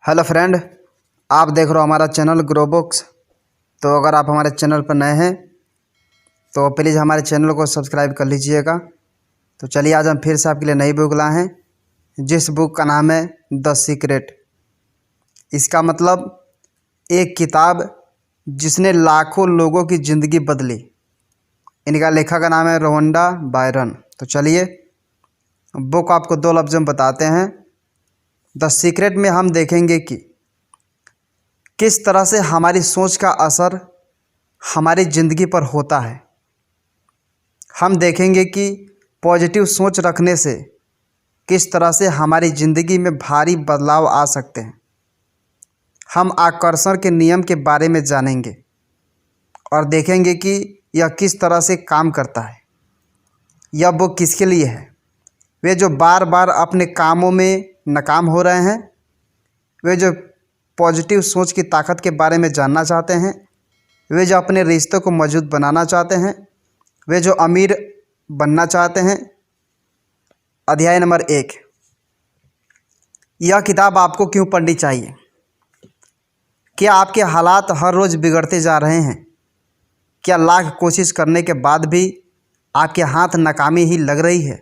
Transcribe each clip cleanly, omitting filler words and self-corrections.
Hello friend, आप देख रहे हो हमारा चैनल ग्रो बुक्स। तो अगर आप हमारे चैनल पर नए हैं तो प्लीज़ हमारे चैनल को सब्सक्राइब कर लीजिएगा। तो चलिए आज हम फिर से आपके लिए नई बुक लाए हैं, जिस बुक का नाम है द सीक्रेट। इसका मतलब एक किताब जिसने लाखों लोगों की ज़िंदगी बदली। इनका लेखक का नाम है रोवंडा बायरन। तो चलिए बुक आपको दो लफ्ज़ में बताते हैं। द सीक्रेट में हम देखेंगे कि किस तरह से हमारी सोच का असर हमारी ज़िंदगी पर होता है। हम देखेंगे कि पॉजिटिव सोच रखने से किस तरह से हमारी ज़िंदगी में भारी बदलाव आ सकते हैं। हम आकर्षण के नियम के बारे में जानेंगे और देखेंगे कि यह किस तरह से काम करता है। यह बुक किसके लिए है? वे जो बार बार अपने कामों में नाकाम हो रहे हैं, वे जो पॉजिटिव सोच की ताकत के बारे में जानना चाहते हैं, वे जो अपने रिश्तों को मजबूत बनाना चाहते हैं, वे जो अमीर बनना चाहते हैं। अध्याय नंबर 1। यह किताब आपको क्यों पढ़नी चाहिए? क्या आपके हालात हर रोज़ बिगड़ते जा रहे हैं? क्या लाख कोशिश करने के बाद भी आपके हाथ नाकामी ही लग रही है?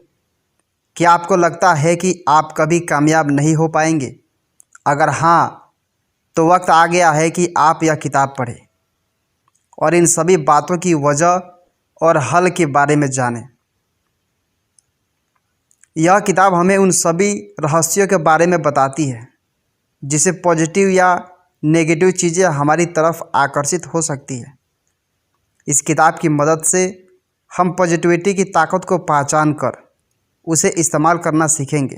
क्या आपको लगता है कि आप कभी कामयाब नहीं हो पाएंगे? अगर हाँ, तो वक्त आ गया है कि आप यह किताब पढ़ें और इन सभी बातों की वजह और हल के बारे में जानें। यह किताब हमें उन सभी रहस्यों के बारे में बताती है जिससे पॉजिटिव या नेगेटिव चीज़ें हमारी तरफ आकर्षित हो सकती है। इस किताब की मदद से हम पॉजिटिविटी की ताकत को पहचान कर उसे इस्तेमाल करना सीखेंगे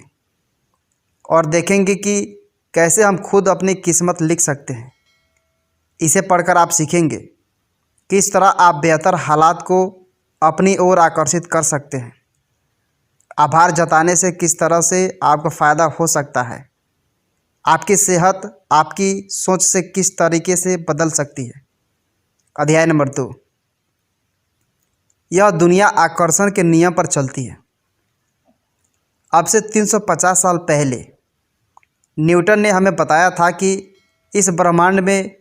और देखेंगे कि कैसे हम खुद अपनी किस्मत लिख सकते हैं। इसे पढ़कर आप सीखेंगे किस तरह आप बेहतर हालात को अपनी ओर आकर्षित कर सकते हैं। आभार जताने से किस तरह से आपको फ़ायदा हो सकता है। आपकी सेहत आपकी सोच से किस तरीके से बदल सकती है। अध्याय नंबर 2। यह दुनिया आकर्षण के नियम पर चलती है। अब से 350 साल पहले न्यूटन ने हमें बताया था कि इस ब्रह्मांड में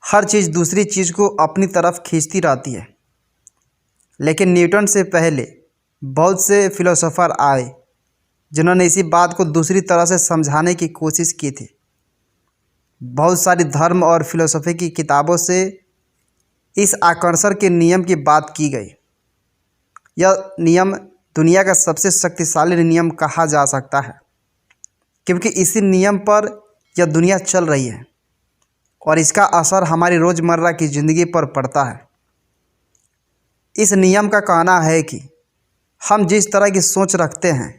हर चीज़ दूसरी चीज़ को अपनी तरफ खींचती रहती है। लेकिन न्यूटन से पहले बहुत से फिलोसोफर आए जिन्होंने इसी बात को दूसरी तरह से समझाने की कोशिश की थी। बहुत सारी धर्म और फिलोसफी की किताबों से इस आकर्षण के नियम की बात की गई। यह नियम दुनिया का सबसे शक्तिशाली नियम कहा जा सकता है, क्योंकि इसी नियम पर यह दुनिया चल रही है और इसका असर हमारी रोज़मर्रा की ज़िंदगी पर पड़ता है। इस नियम का कहना है कि हम जिस तरह की सोच रखते हैं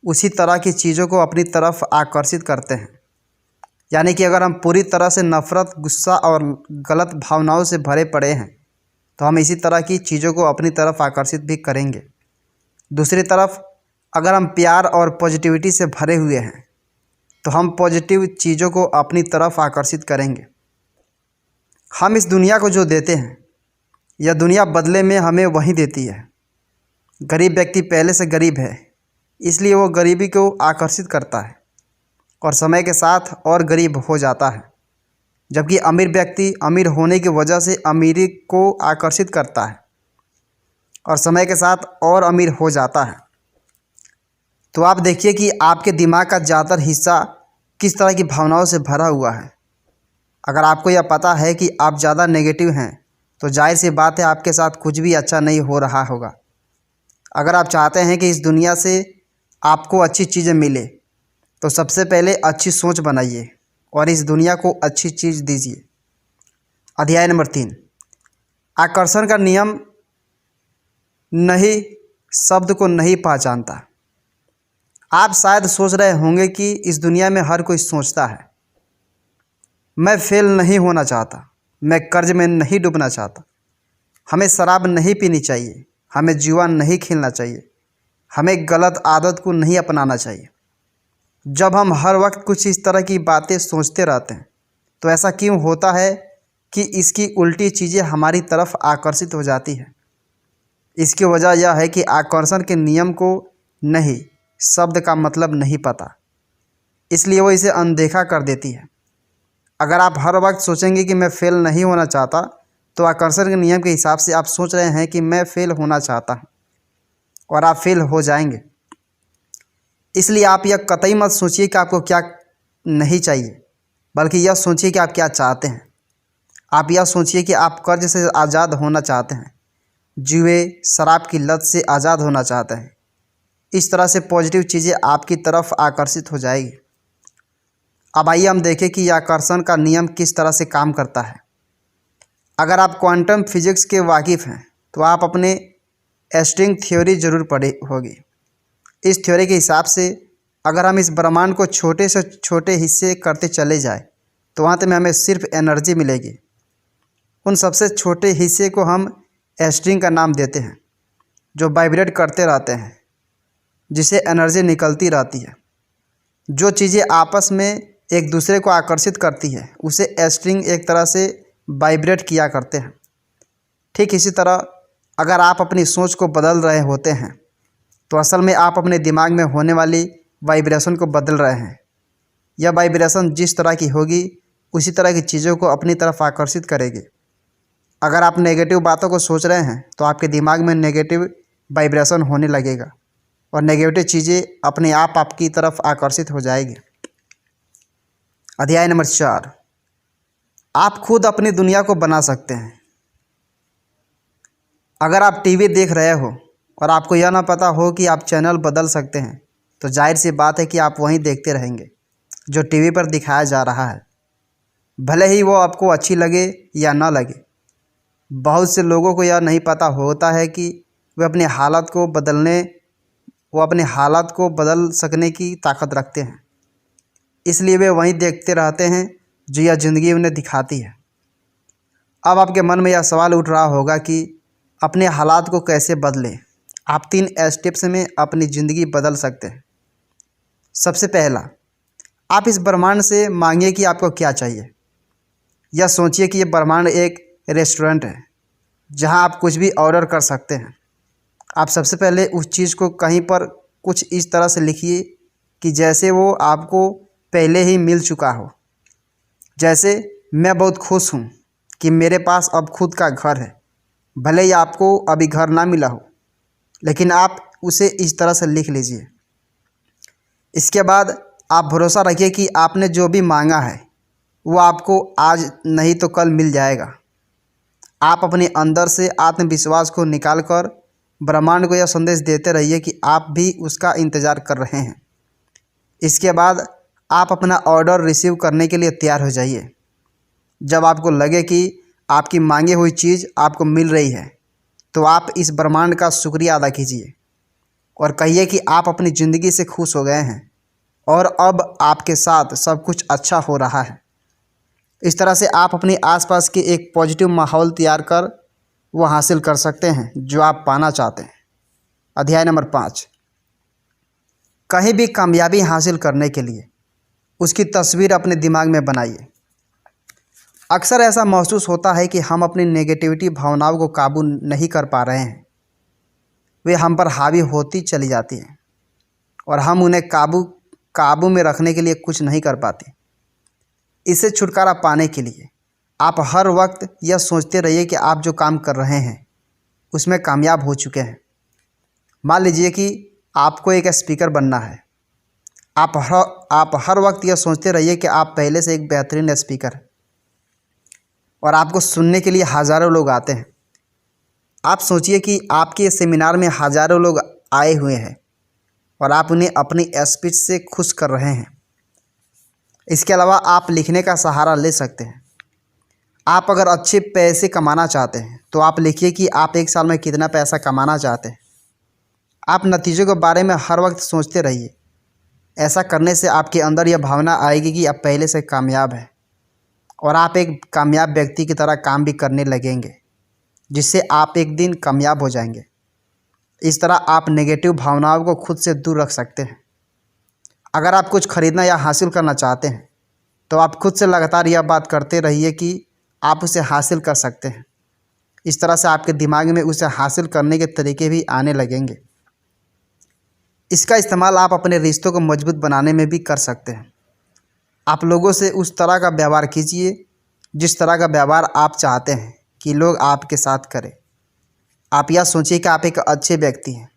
उसी तरह की चीज़ों को अपनी तरफ आकर्षित करते हैं। यानी कि अगर हम पूरी तरह से नफ़रत, गुस्सा और गलत भावनाओं से भरे पड़े हैं तो हम इसी तरह की चीज़ों को अपनी तरफ आकर्षित भी करेंगे। दूसरी तरफ अगर हम प्यार और पॉजिटिविटी से भरे हुए हैं तो हम पॉजिटिव चीज़ों को अपनी तरफ आकर्षित करेंगे। हम इस दुनिया को जो देते हैं, यह दुनिया बदले में हमें वही देती है। गरीब व्यक्ति पहले से गरीब है, इसलिए वो गरीबी को आकर्षित करता है और समय के साथ और गरीब हो जाता है। जबकि अमीर व्यक्ति अमीर होने की वजह से अमीरी को आकर्षित करता है और समय के साथ और अमीर हो जाता है। तो आप देखिए कि आपके दिमाग का ज़्यादातर हिस्सा किस तरह की भावनाओं से भरा हुआ है। अगर आपको यह पता है कि आप ज़्यादा नेगेटिव हैं तो जाहिर सी बात है आपके साथ कुछ भी अच्छा नहीं हो रहा होगा। अगर आप चाहते हैं कि इस दुनिया से आपको अच्छी चीज़ें मिले तो सबसे पहले अच्छी सोच बनाइए और इस दुनिया को अच्छी चीज़ दीजिए। अध्याय नंबर 3। आकर्षण का नियम नहीं शब्द को नहीं पहचानता। आप शायद सोच रहे होंगे कि इस दुनिया में हर कोई सोचता है, मैं फेल नहीं होना चाहता, मैं कर्ज में नहीं डूबना चाहता, हमें शराब नहीं पीनी चाहिए, हमें जुआ नहीं खेलना चाहिए, हमें गलत आदत को नहीं अपनाना चाहिए। जब हम हर वक्त कुछ इस तरह की बातें सोचते रहते हैं तो ऐसा क्यों होता है कि इसकी उल्टी चीज़ें हमारी तरफ आकर्षित हो जाती है? इसकी वजह यह है कि आकर्षण के नियम को नहीं शब्द का मतलब नहीं पता, इसलिए वो इसे अनदेखा कर देती है। अगर आप हर वक्त सोचेंगे कि मैं फ़ेल नहीं होना चाहता, तो आकर्षण के नियम के हिसाब से आप सोच रहे हैं कि मैं फ़ेल होना चाहता हूँ, और आप फेल हो जाएंगे। इसलिए आप यह कतई मत सोचिए कि आपको क्या नहीं चाहिए, बल्कि यह सोचिए कि आप क्या चाहते हैं। आप यह सोचिए कि आप कर्ज से आज़ाद होना चाहते हैं, जुए शराब की लत से आज़ाद होना चाहते हैं। इस तरह से पॉजिटिव चीज़ें आपकी तरफ आकर्षित हो जाएगी। अब आइए हम देखें कि यह आकर्षण का नियम किस तरह से काम करता है। अगर आप क्वांटम फिजिक्स के वाकिफ़ हैं तो आप अपने स्ट्रिंग थ्योरी ज़रूर पढ़ी होगी। इस थ्योरी के हिसाब से अगर हम इस ब्रह्मांड को छोटे से छोटे हिस्से करते चले जाए तो अंत में हमें सिर्फ एनर्जी मिलेगी। उन सबसे छोटे हिस्से को हम स्ट्रिंग का नाम देते हैं, जो वाइब्रेट करते रहते हैं, जिसे एनर्जी निकलती रहती है। जो चीज़ें आपस में एक दूसरे को आकर्षित करती है उसे स्ट्रिंग एक तरह से वाइब्रेट किया करते हैं। ठीक इसी तरह अगर आप अपनी सोच को बदल रहे होते हैं तो असल में आप अपने दिमाग में होने वाली वाइब्रेशन को बदल रहे हैं। यह वाइब्रेशन जिस तरह की होगी उसी तरह की चीज़ों को अपनी तरफ आकर्षित करेगी। अगर आप नेगेटिव बातों को सोच रहे हैं तो आपके दिमाग में नेगेटिव वाइब्रेशन होने लगेगा और नेगेटिव चीज़ें अपने आप आपकी तरफ आकर्षित हो जाएगी। अध्याय नंबर 4, आप खुद अपनी दुनिया को बना सकते हैं। अगर आप टीवी देख रहे हो और आपको यह ना पता हो कि आप चैनल बदल सकते हैं, तो जाहिर सी बात है कि आप वहीं देखते रहेंगे जो टीवी पर दिखाया जा रहा है, भले ही वो आपको अच्छी लगे या ना लगे। बहुत से लोगों को यह नहीं पता होता है कि वे अपने हालात को बदल सकने की ताकत रखते हैं, इसलिए वे वहीं देखते रहते हैं जो यह ज़िंदगी उन्हें दिखाती है। अब आपके मन में यह सवाल उठ रहा होगा कि अपने हालात को कैसे बदलें। आप 3 स्टेप्स में अपनी ज़िंदगी बदल सकते हैं। सबसे पहला, आप इस ब्रह्मांड से मांगिए कि आपको क्या चाहिए। यह सोचिए कि यह ब्रह्मांड एक रेस्टोरेंट है जहां आप कुछ भी ऑर्डर कर सकते हैं। आप सबसे पहले उस चीज़ को कहीं पर कुछ इस तरह से लिखिए कि जैसे वो आपको पहले ही मिल चुका हो। जैसे, मैं बहुत खुश हूँ कि मेरे पास अब खुद का घर है। भले ही आपको अभी घर ना मिला हो, लेकिन आप उसे इस तरह से लिख लीजिए। इसके बाद आप भरोसा रखिए कि आपने जो भी मांगा है वो आपको आज नहीं तो कल मिल जाएगा। आप अपने अंदर से आत्मविश्वास को निकालकर ब्रह्मांड को यह संदेश देते रहिए कि आप भी उसका इंतज़ार कर रहे हैं। इसके बाद आप अपना ऑर्डर रिसीव करने के लिए तैयार हो जाइए। जब आपको लगे कि आपकी मांगी हुई चीज़ आपको मिल रही है तो आप इस ब्रह्मांड का शुक्रिया अदा कीजिए और कहिए कि आप अपनी ज़िंदगी से खुश हो गए हैं और अब आपके साथ सब कुछ अच्छा हो रहा है। इस तरह से आप अपने आसपास के एक पॉजिटिव माहौल तैयार कर वो हासिल कर सकते हैं जो आप पाना चाहते हैं। अध्याय नंबर 5, कहीं भी कामयाबी हासिल करने के लिए उसकी तस्वीर अपने दिमाग में बनाइए। अक्सर ऐसा महसूस होता है कि हम अपनी नेगेटिविटी भावनाओं को काबू नहीं कर पा रहे हैं। वे हम पर हावी होती चली जाती हैं और हम उन्हें काबू में रखने के लिए कुछ नहीं कर पाते। इससे छुटकारा पाने के लिए आप हर वक्त यह सोचते रहिए कि आप जो काम कर रहे हैं उसमें कामयाब हो चुके हैं। मान लीजिए कि आपको एक स्पीकर बनना है। आप हर वक्त यह सोचते रहिए कि आप पहले से एक बेहतरीन स्पीकर हैं और आपको सुनने के लिए हज़ारों लोग आते हैं। आप सोचिए कि आपके सेमिनार में हज़ारों लोग आए हुए हैं और आप उन्हें अपनी स्पीच से खुश कर रहे हैं। इसके अलावा आप लिखने का सहारा ले सकते हैं। आप अगर अच्छे पैसे कमाना चाहते हैं तो आप लिखिए कि आप एक साल में कितना पैसा कमाना चाहते हैं। आप नतीजों के बारे में हर वक्त सोचते रहिए। ऐसा करने से आपके अंदर यह भावना आएगी कि आप पहले से कामयाब हैं और आप एक कामयाब व्यक्ति की तरह काम भी करने लगेंगे, जिससे आप एक दिन कामयाब हो जाएंगे। इस तरह आप नेगेटिव भावनाओं को खुद से दूर रख सकते हैं। अगर आप कुछ खरीदना या हासिल करना चाहते हैं तो आप खुद से लगातार यह बात करते रहिए कि आप उसे हासिल कर सकते हैं। इस तरह से आपके दिमाग में उसे हासिल करने के तरीके भी आने लगेंगे। इसका इस्तेमाल आप अपने रिश्तों को मजबूत बनाने में भी कर सकते हैं। आप लोगों से उस तरह का व्यवहार कीजिए जिस तरह का व्यवहार आप चाहते हैं कि लोग आपके साथ करें। आप यह सोचिए कि आप एक अच्छे व्यक्ति हैं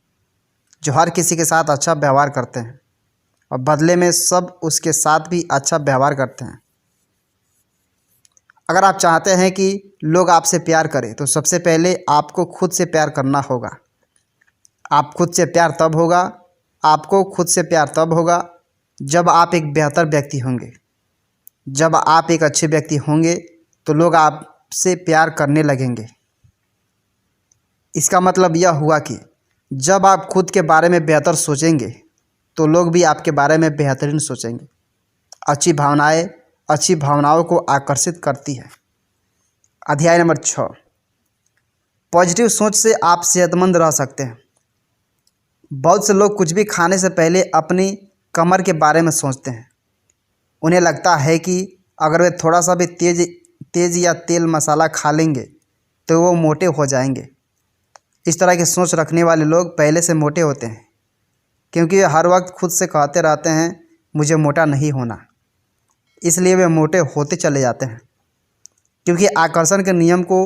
जो हर किसी के साथ अच्छा व्यवहार करते हैं और बदले में सब उसके साथ भी अच्छा व्यवहार करते हैं। अगर आप चाहते हैं कि लोग आपसे प्यार करें तो सबसे पहले आपको खुद से प्यार करना होगा। आपको खुद से प्यार तब होगा जब आप एक बेहतर व्यक्ति होंगे। जब आप एक अच्छे व्यक्ति होंगे तो लोग आपसे प्यार करने लगेंगे। इसका मतलब यह हुआ कि जब आप खुद के बारे में बेहतर सोचेंगे तो लोग भी आपके बारे में बेहतरीन सोचेंगे। अच्छी भावनाओं को आकर्षित करती है। अध्याय नंबर 6, पॉजिटिव सोच से आप सेहतमंद रह सकते हैं। बहुत से लोग कुछ भी खाने से पहले अपनी कमर के बारे में सोचते हैं। उन्हें लगता है कि अगर वे थोड़ा सा भी तेज़ या तेल मसाला खा लेंगे तो वो मोटे हो जाएंगे। इस तरह की सोच रखने वाले लोग पहले से मोटे होते हैं, क्योंकि वे हर वक्त खुद से कहते रहते हैं मुझे मोटा नहीं होना। इसलिए वे मोटे होते चले जाते हैं, क्योंकि आकर्षण के नियम को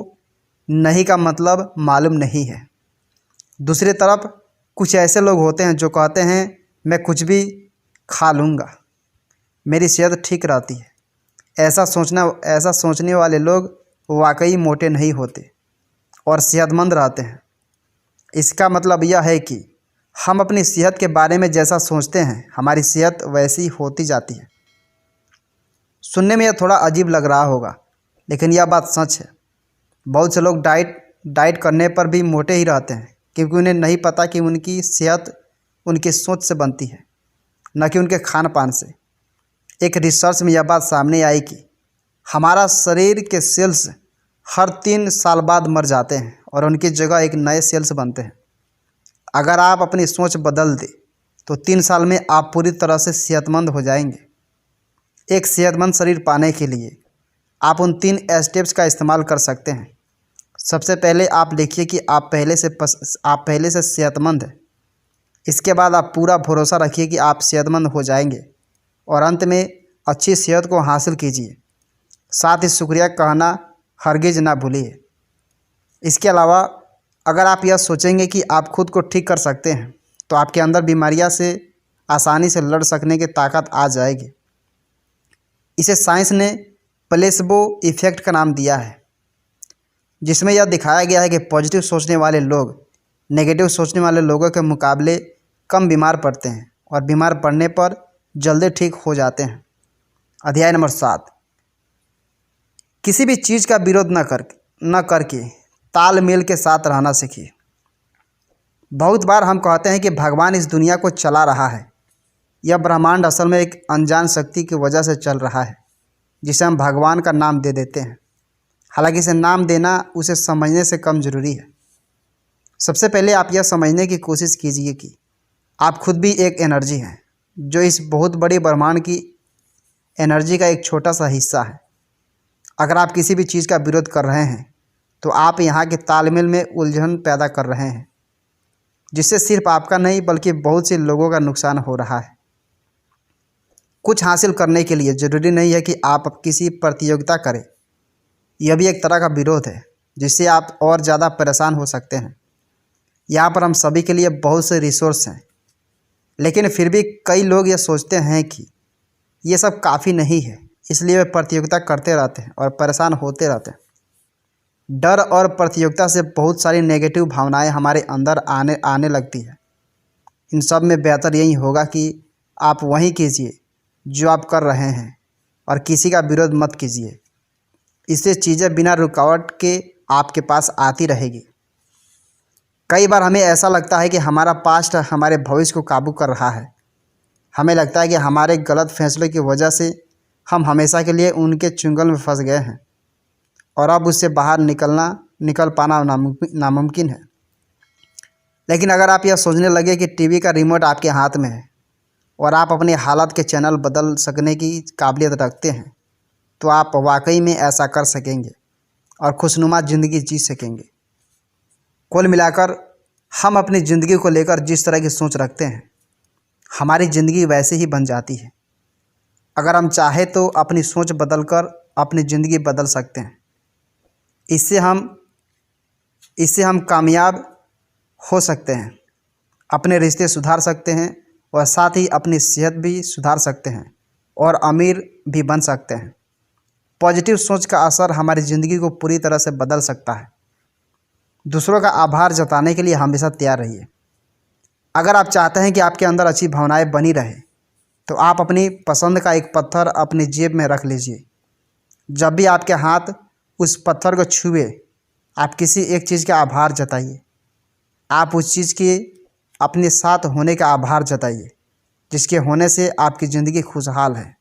नहीं का मतलब मालूम नहीं है। दूसरी तरफ कुछ ऐसे लोग होते हैं जो कहते हैं मैं कुछ भी खा लूँगा, मेरी सेहत ठीक रहती है। ऐसा सोचने वाले लोग वाकई मोटे नहीं होते और सेहतमंद रहते हैं। इसका मतलब यह है कि हम अपनी सेहत के बारे में जैसा सोचते हैं हमारी सेहत वैसी होती जाती है। सुनने में यह थोड़ा अजीब लग रहा होगा, लेकिन यह बात सच है। बहुत से लोग डाइट करने पर भी मोटे ही रहते हैं, क्योंकि उन्हें नहीं पता कि उनकी सेहत उनकी सोच से बनती है, न कि उनके खान पान से। एक रिसर्च में यह बात सामने आई कि हमारा शरीर के सेल्स हर 3 साल बाद मर जाते हैं और उनकी जगह एक नए सेल्स बनते हैं। अगर आप अपनी सोच बदल दें तो 3 साल में आप पूरी तरह से सेहतमंद हो जाएंगे। एक सेहतमंद शरीर पाने के लिए आप उन 3 स्टेप्स का इस्तेमाल कर सकते हैं। सबसे पहले आप लिखिए कि आप पहले से सेहतमंद हैं। इसके बाद आप पूरा भरोसा रखिए कि आप सेहतमंद हो जाएंगे और अंत में अच्छी सेहत को हासिल कीजिए। साथ ही शुक्रिया कहना हरगिज़ ना भूलिए। इसके अलावा अगर आप यह सोचेंगे कि आप खुद को ठीक कर सकते हैं तो आपके अंदर बीमारियां से आसानी से लड़ सकने की ताकत आ जाएगी। इसे साइंस ने प्लेसबो इफ़ेक्ट का नाम दिया है, जिसमें यह दिखाया गया है कि पॉजिटिव सोचने वाले लोग नेगेटिव सोचने वाले लोगों के मुकाबले कम बीमार पड़ते हैं और बीमार पड़ने पर जल्दी ठीक हो जाते हैं। अध्याय नंबर 7, किसी भी चीज़ का विरोध न करके तालमेल के साथ रहना सीखिए। बहुत बार हम कहते हैं कि भगवान इस दुनिया को चला रहा है। यह ब्रह्मांड असल में एक अनजान शक्ति की वजह से चल रहा है, जिसे हम भगवान का नाम दे देते हैं। हालांकि इसे नाम देना उसे समझने से कम ज़रूरी है। सबसे पहले आप यह समझने की कोशिश कीजिए कि आप खुद भी एक एनर्जी हैं, जो इस बहुत बड़ी ब्रह्मांड की एनर्जी का एक छोटा सा हिस्सा है। अगर आप किसी भी चीज़ का विरोध कर रहे हैं तो आप यहाँ के तालमेल में उलझन पैदा कर रहे हैं, जिससे सिर्फ आपका नहीं बल्कि बहुत से लोगों का नुकसान हो रहा है। कुछ हासिल करने के लिए ज़रूरी नहीं है कि आप किसी प्रतियोगिता करें। यह भी एक तरह का विरोध है, जिससे आप और ज़्यादा परेशान हो सकते हैं। यहाँ पर हम सभी के लिए बहुत से रिसोर्स हैं, लेकिन फिर भी कई लोग ये सोचते हैं कि ये सब काफ़ी नहीं है, इसलिए वे प्रतियोगिता करते रहते हैं और परेशान होते रहते हैं। डर और प्रतियोगिता से बहुत सारी नेगेटिव भावनाएं हमारे अंदर आने लगती है। इन सब में बेहतर यही होगा कि आप वही कीजिए जो आप कर रहे हैं और किसी का विरोध मत कीजिए। इससे चीज़ें बिना रुकावट के आपके पास आती रहेगी। कई बार हमें ऐसा लगता है कि हमारा पास्ट हमारे भविष्य को काबू कर रहा है। हमें लगता है कि हमारे गलत फैसलों की वजह से हम हमेशा के लिए उनके चुंगल में फंस गए हैं और अब उससे बाहर निकल पाना नामुमकिन है। लेकिन अगर आप यह सोचने लगे कि टीवी का रिमोट आपके हाथ में है और आप अपने हालात के चैनल बदल सकने की काबिलियत रखते हैं, तो आप वाकई में ऐसा कर सकेंगे और खुशनुमा ज़िंदगी जी सकेंगे। कुल मिलाकर हम अपनी ज़िंदगी को लेकर जिस तरह की सोच रखते हैं, हमारी ज़िंदगी वैसे ही बन जाती है। अगर हम चाहें तो अपनी सोच बदलकर अपनी ज़िंदगी बदल सकते हैं। इससे हम कामयाब हो सकते हैं, अपने रिश्ते सुधार सकते हैं और साथ ही अपनी सेहत भी सुधार सकते हैं और अमीर भी बन सकते हैं। पॉजिटिव सोच का असर हमारी ज़िंदगी को पूरी तरह से बदल सकता है। दूसरों का आभार जताने के लिए हमेशा तैयार रहिए। अगर आप चाहते हैं कि आपके अंदर अच्छी भावनाएं बनी रहे तो आप अपनी पसंद का एक पत्थर अपनी जेब में रख लीजिए। जब भी आपके हाथ उस पत्थर को छुए, आप किसी एक चीज़ का आभार जताइए। आप उस चीज़ के अपने साथ होने का आभार जताइए, जिसके होने से आपकी ज़िंदगी खुशहाल है।